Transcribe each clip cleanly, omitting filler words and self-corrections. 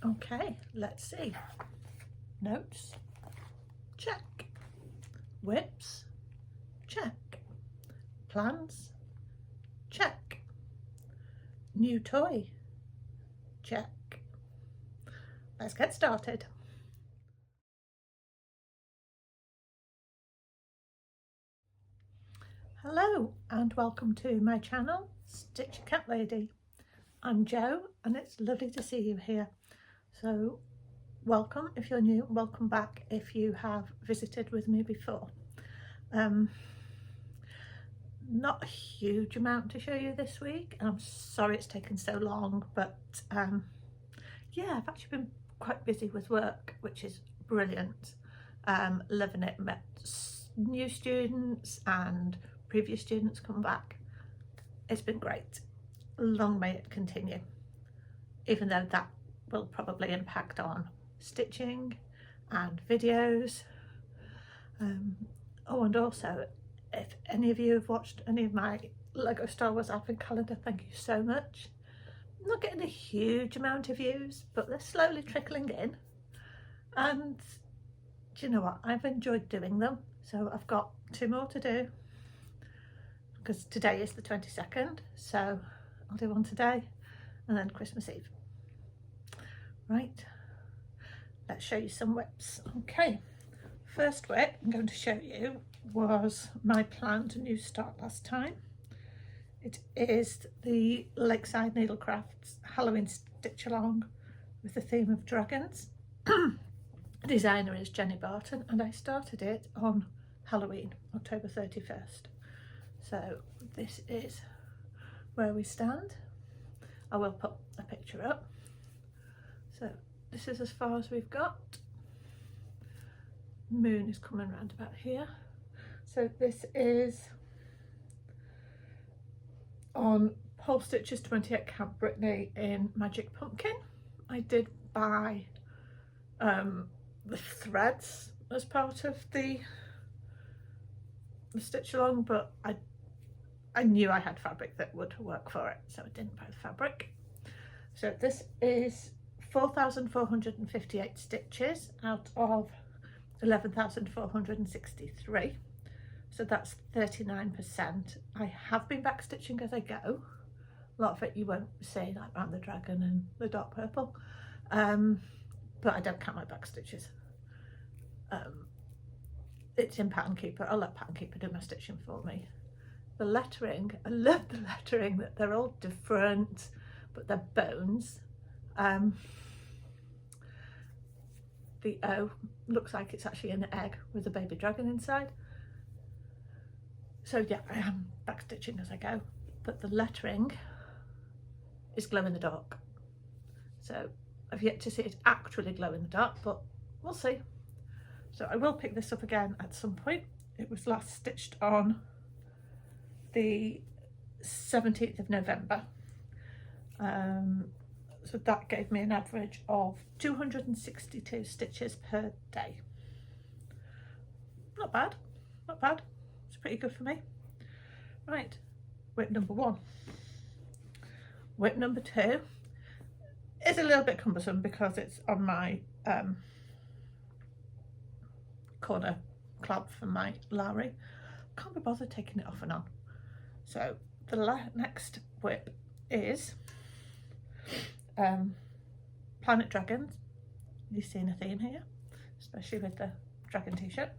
Okay, let's see. Notes, check. Whips, check. Plans, check. New toy, check. Let's get started. Hello and welcome to my channel, Stitch Cat Lady. I'm Jo and it's lovely to see you here. So welcome if you're new, welcome back if you have visited with me before. Not a huge amount to show you this week. I'm sorry it's taken so long, but yeah, I've actually been quite busy with work, which is brilliant. Loving it. Met new students and previous students come back. It's been great. Long may it continue, even though that will probably impact on stitching and videos. Oh, and also, if any of you have watched any of my Lego Star Wars Advent Calendar, thank you so much. I'm not getting a huge amount of views, but they're slowly trickling in. And do you know what? I've enjoyed doing them. So I've got 2 more to do, because today is the 22nd. So I'll do one today and then Christmas Eve. Right, let's show you some whips. Okay, first whip I'm going to show you was my planned new start last time. It is the Lakeside Needlecrafts Halloween Stitch Along with the theme of dragons. The designer is Jenny Barton and I started it on Halloween, October 31st. So this is where we stand. I will put a picture up. So this is as far as we've got. Moon is coming round about here. So this is on Pole Stitches 28 Camp Brittany in Magic Pumpkin. I did buy the threads as part of the stitch along, but I knew I had fabric that would work for it, so I didn't buy the fabric. So this is 4,458 stitches out of 11,463, so that's 39%. I have been back stitching as I go. A lot of it you won't see, like around the dragon and the dark purple, but I don't count my back stitches. It's in Pattern Keeper. I'll let Pattern Keeper do my stitching for me. The lettering, I love the lettering, that they're all different, but they're bones. The O looks like it's actually an egg with a baby dragon inside. So yeah, I am back stitching as I go, but the lettering is glow in the dark. So I've yet to see it actually glow in the dark, but we'll see. So I will pick this up again at some point. It was last stitched on the 17th of November. So that gave me an average of 262 stitches per day. Not bad, not bad. It's pretty good for me. Right, whip number 1. Whip number 2 is a little bit cumbersome because it's on my corner club for my Lowry. Can't be bothered taking it off and on. So the next whip is Planet Dragons. You've seen a theme here, especially with the dragon t-shirt.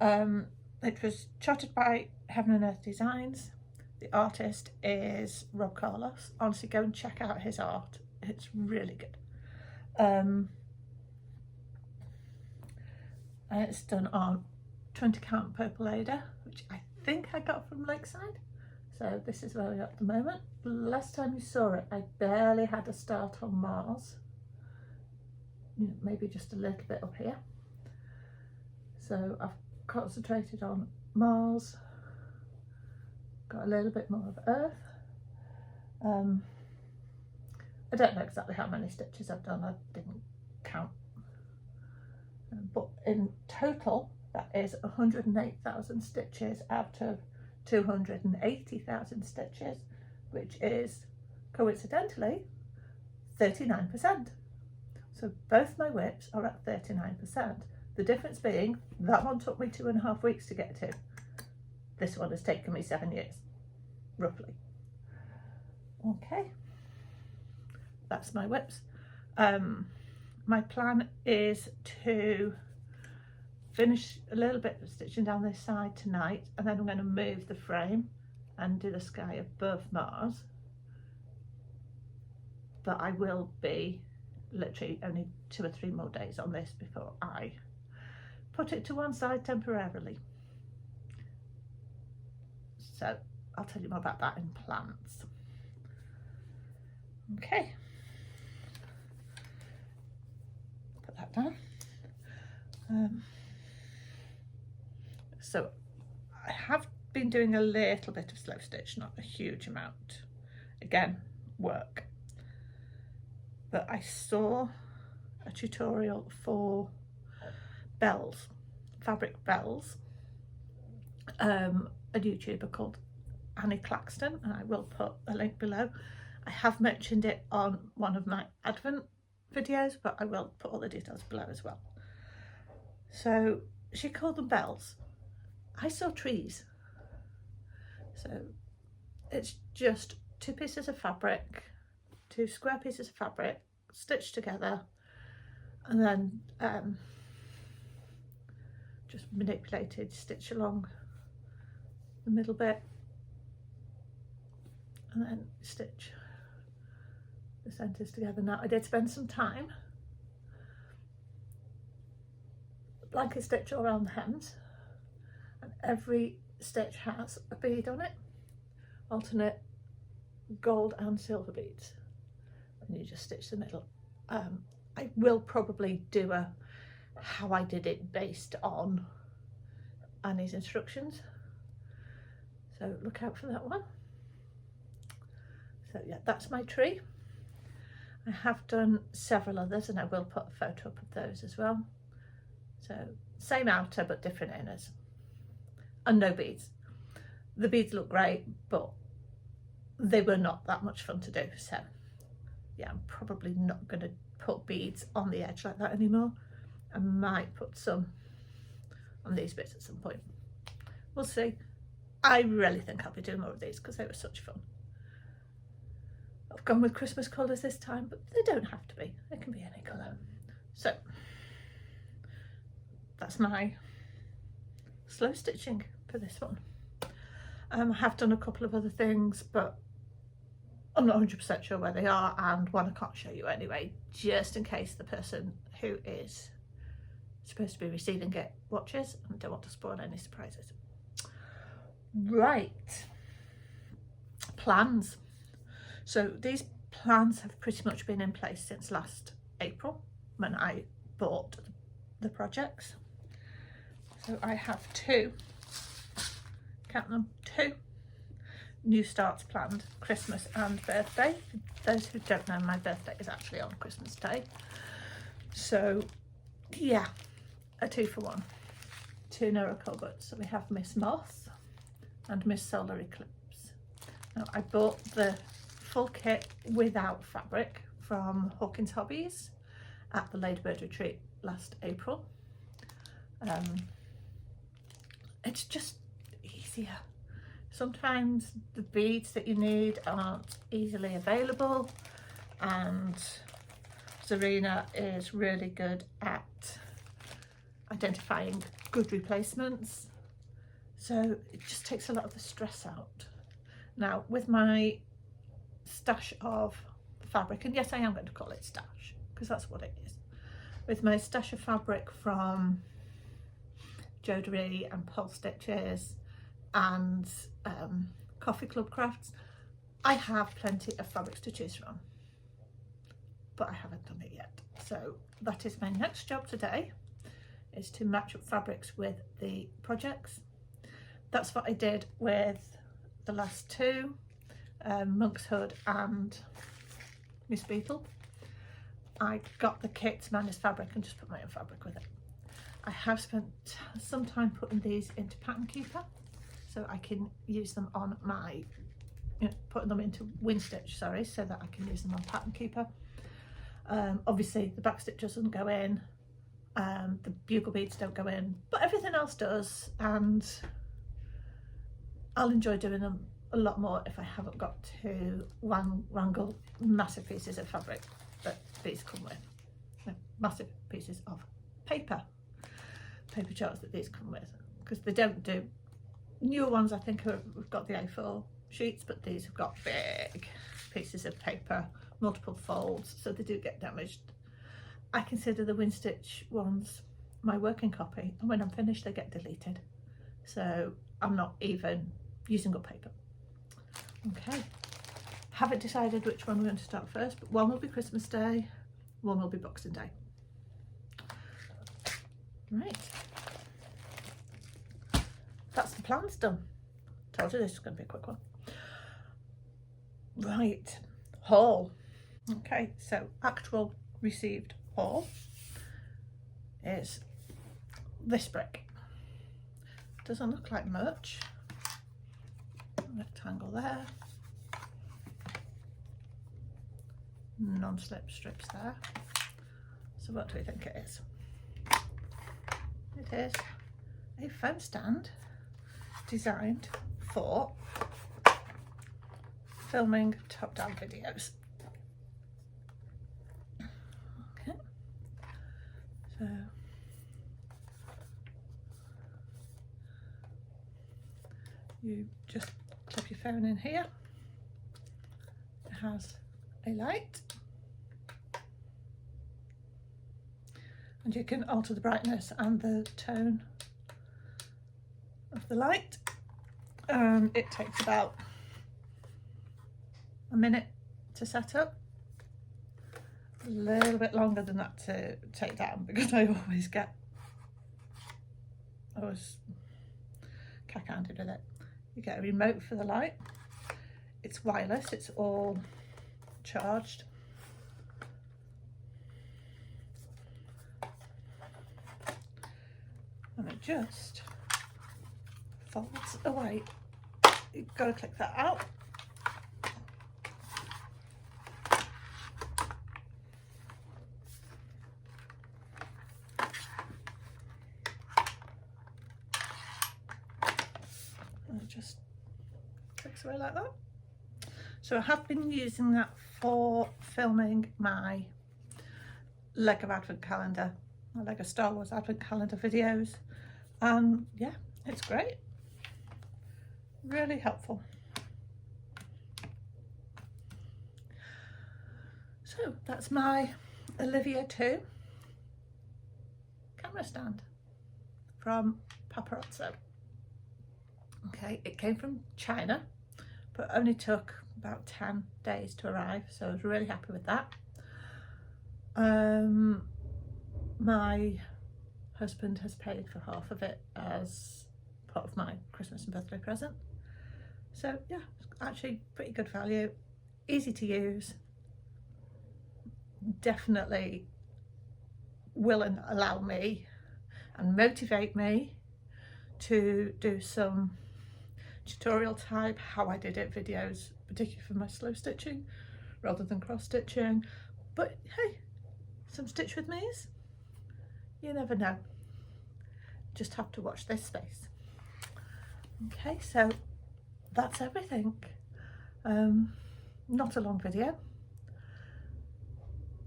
It was charted by Heaven and Earth Designs. The artist is Rob Carlos. Honestly, go and check out his art. It's really good. And it's done on 20 count purple Ada, which I think I got from Lakeside. So this is where we are at the moment. Last time you saw it, I barely had a start on Mars. Maybe just a little bit up here. So I've concentrated on Mars, got a little bit more of Earth. I don't know exactly how many stitches I've done, I didn't count. But in total, that is 108,000 stitches out of 280,000 stitches, which is coincidentally 39%. So both my whips are at 39%. The difference being that one took me 2.5 weeks to get to. This one has taken me 7 years, roughly. Okay, that's my whips. My plan is to finish a little bit of stitching down this side tonight, and then I'm going to move the frame and do the sky above Mars. But I will be literally only 2 or 3 more days on this before I put it to one side temporarily. So I'll tell you more about that in plans. Okay, put that down. So I have been doing a little bit of slow stitch, not a huge amount. Again, work. But I saw a tutorial for bells, fabric bells, a YouTuber called Annie Claxton, and I will put a link below. I have mentioned it on one of my Advent videos, but I will put all the details below as well. So she called them bells. I saw trees. So it's just 2 pieces of fabric, 2 square pieces of fabric stitched together, and then just manipulated, stitch along the middle bit, and then stitch the centres together. Now I did spend some time blanket stitch all around the hems, and every stitch has a bead on it, alternate gold and silver beads, and you just stitch the middle. I will probably do a how I did it based on Annie's instructions, so look out for that one. So yeah, that's my tree. I have done several others, and I will put a photo up of those as well. So same outer but different inners, and no beads. The beads look great, but they were not that much fun to do. So yeah, I'm probably not going to put beads on the edge like that anymore. I might put some on these bits at some point. We'll see. I really think I'll be doing more of these because they were such fun. I've gone with Christmas colours this time, but they don't have to be. They can be any colour. So that's my slow stitching for this one. I have done a couple of other things, but I'm not 100% sure where they are, and one I can't show you anyway, just in case the person who is supposed to be receiving it watches, and I don't want to spoil any surprises. Right, plans. So these plans have pretty much been in place since last April when I bought the projects. So I have 2, count them, 2 new starts planned, Christmas and birthday. For those who don't know, my birthday is actually on Christmas Day. So yeah, a 2 for 1. 2 Nora Culberts. So we have Miss Moth and Miss Solar Eclipse. Now I bought the full kit without fabric from Hawkins Hobbies at the Ladybird Retreat last April. It's just easier. Sometimes the beads that you need aren't easily available, and Zarina is really good at identifying good replacements, so it just takes a lot of the stress out. Now with my stash of fabric, and yes I am going to call it stash because that's what it is, with my stash of fabric from Jodery and Pole Stitches and Coffee Club Crafts, I have plenty of fabrics to choose from, but I haven't done it yet. So that is my next job today, is to match up fabrics with the projects. That's what I did with the last 2, Monk's Hood and Miss Beetle. I got the kits minus fabric and just put my own fabric with it. I have spent some time putting these into Pattern Keeper, so I can use them on my, putting them into Win Stitch, sorry, so that I can use them on Pattern Keeper. Obviously the back stitch doesn't go in, the bugle beads don't go in, but everything else does, and I'll enjoy doing them a lot more if I haven't got to wrangle massive pieces of fabric that these come with. No, massive pieces of paper charts that these come with, because they don't do, newer ones I think have got the A4 sheets, but these have got big pieces of paper, multiple folds, so they do get damaged. I consider the wind stitch ones my working copy, and when I'm finished they get deleted, so I'm not even using up paper. Okay, haven't decided which one we're going to start first, but one will be Christmas Day, one will be Boxing Day. Right, that's the plans done. Told you this is going to be a quick one. Right, haul. Okay, so actual received haul is this brick. Doesn't look like much. Rectangle there, non-slip strips there. So what do we think it is? It is a phone stand designed for filming top-down videos. Okay, so you just clip your phone in here. It has a light, and you can alter the brightness and the tone of the light. It takes about a minute to set up, a little bit longer than that to take down, because I always cack-handed with it. You get a remote for the light. It's wireless, it's all charged. And it just folds away. You've got to click that out. And it just clicks away like that. So I have been using that for filming my Lego Advent Calendar, my Lego Star Wars Advent Calendar videos. Yeah, it's great. Really helpful. So that's my Olivia 2 camera stand from Paparazzo. Okay, it came from China, but only took about 10 days to arrive, so I was really happy with that. My husband has paid for half of it as part of my Christmas and birthday present. So yeah, it's actually pretty good value, easy to use, definitely will allow me and motivate me to do some tutorial type how I did it videos, particularly for my slow stitching rather than cross stitching. But hey, some stitch with me's, you never know, just have to watch this space. Okay, so that's everything. Not a long video,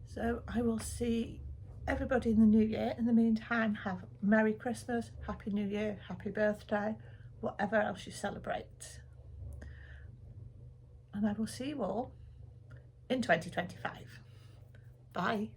so I will see everybody in the new year. In the meantime, have Merry Christmas, Happy New Year, Happy Birthday, whatever else you celebrate, and I will see you all in 2025. Bye.